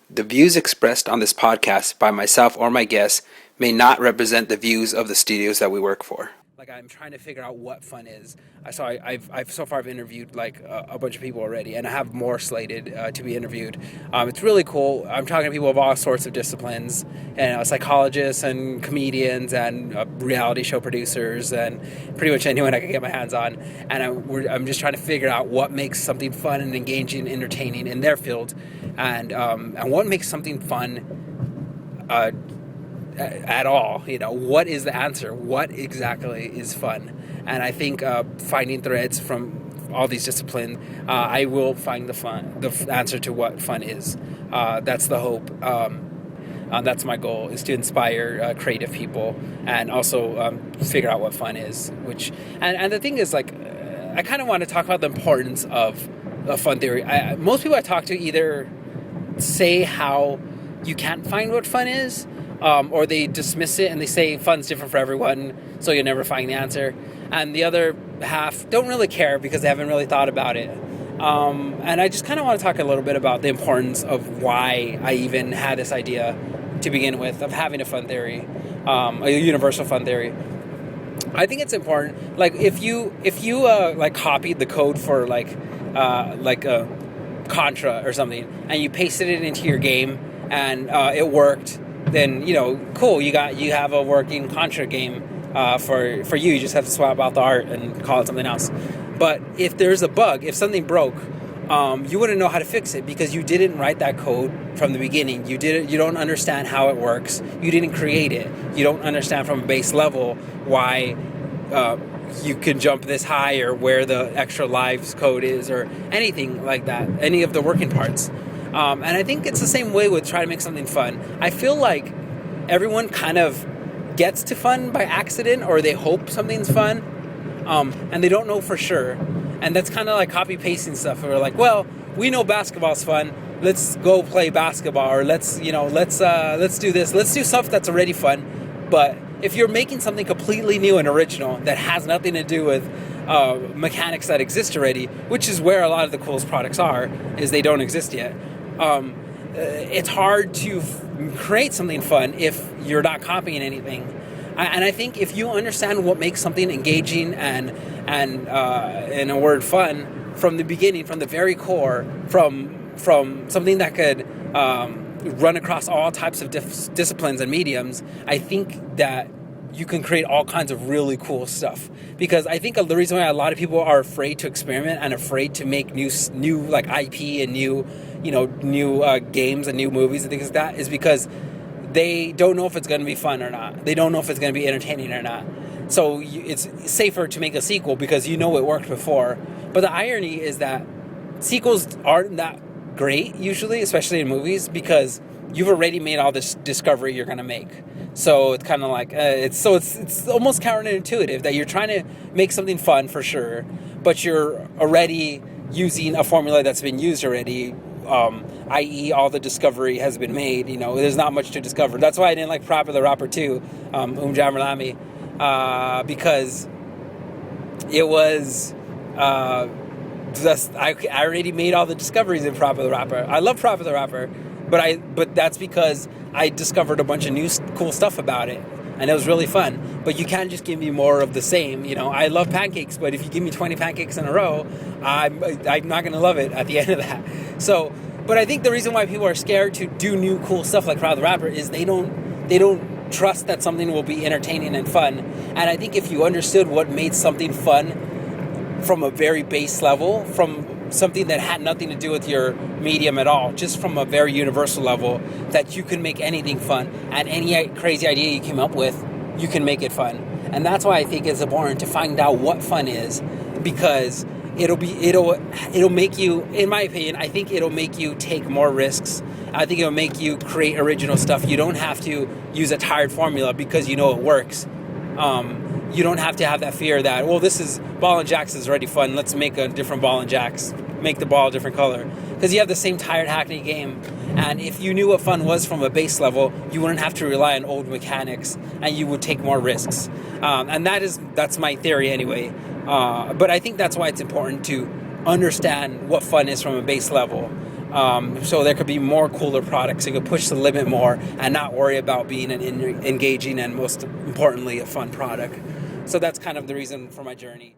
The views expressed on this podcast by myself or my guests may not represent the views of the studios that we work for. Like, I'm trying to figure out what fun is. I've so far I've interviewed like a bunch of people already, and I have more slated to be interviewed. It's really cool. I'm talking to people of all sorts of disciplines, and psychologists and comedians and reality show producers and pretty much anyone I can get my hands on. And I'm just trying to figure out what makes something fun and engaging, and entertaining in their field, and what makes something fun. At all, what is the answer? What exactly is fun? And I think finding threads from all these disciplines, I will find the answer to what fun is. That's the hope. That's my goal, is to inspire creative people and also figure out what fun is. And the thing is, I kind of want to talk about the importance of fun theory. Most people I talk to either say how you can't find what fun is, or they dismiss it and they say fun's different for everyone, so you'll never find the answer. And the other half don't really care because they haven't really thought about it. And I just kind of want to talk a little bit about the importance of why I even had this idea to begin with, of having a fun theory, a universal fun theory. I think it's important. Like, if you copied the code for a Contra or something, and you pasted it into your game and it worked, then cool. You have a working Contra game for you. You just have to swap out the art and call it something else. But if there's a bug, if something broke, you wouldn't know how to fix it because you didn't write that code from the beginning. You don't understand how it works. You didn't create it. You don't understand from a base level why you can jump this high, or where the extra lives code is, or anything like that. Any of the working parts. And I think it's the same way with trying to make something fun. I feel like everyone kind of gets to fun by accident, or they hope something's fun, and they don't know for sure. And that's kind of like copy-pasting stuff. We're like, well, we know basketball's fun. Let's go play basketball, or let's do this. Let's do stuff that's already fun. But if you're making something completely new and original that has nothing to do with mechanics that exist already, which is where a lot of the coolest products are, is they don't exist yet. It's hard to create something fun if you're not copying anything. And I think if you understand what makes something engaging and in a word, fun, from the beginning, from the very core, from something that could run across all types of disciplines and mediums, I think that you can create all kinds of really cool stuff. Because I think the reason why a lot of people are afraid to experiment and afraid to make new like IP and new games and new movies and things like that is because they don't know if it's going to be fun or not. They don't know if it's going to be entertaining or not. So it's safer to make a sequel because it worked before. But the irony is that sequels aren't that great usually, especially in movies, because you've already made all this discovery you're going to make. So it's kind of like it's almost counterintuitive that you're trying to make something fun for sure, but you're already using a formula that's been used already, i.e. all the discovery has been made. There's not much to discover. That's why I didn't like Parappa the Rapper 2, Jammerlami, because it was I already made all the discoveries in Parappa the Rapper. I love Parappa the Rapper, but that's because I discovered a bunch of new cool stuff about it, and it was really fun. But you can't just give me more of the same. I love pancakes, but if you give me 20 pancakes in a row, I'm not going to love it at the end of that. So, but I think the reason why people are scared to do new cool stuff like Parappa the Rapper is they don't trust that something will be entertaining and fun. And I think if you understood what made something fun from a very base level, from something that had nothing to do with your medium at all, just from a very universal level, that you can make anything fun, and any crazy idea you came up with, you can make it fun. And that's why I think it's important to find out what fun is, because it'll make you, in my opinion, I think it'll make you take more risks. I think it'll make you create original stuff. You don't have to use a tired formula because it works. You don't have to have that fear that, well, this is ball and jacks is already fun. Let's make a different ball and jacks. Make the ball a different color. Because you have the same tired hackney game. And if you knew what fun was from a base level, you wouldn't have to rely on old mechanics, and you would take more risks. And that's my theory anyway. But I think that's why it's important to understand what fun is from a base level. So there could be more cooler products. You could push the limit more and not worry about being an engaging and, most importantly, a fun product. So that's kind of the reason for my journey.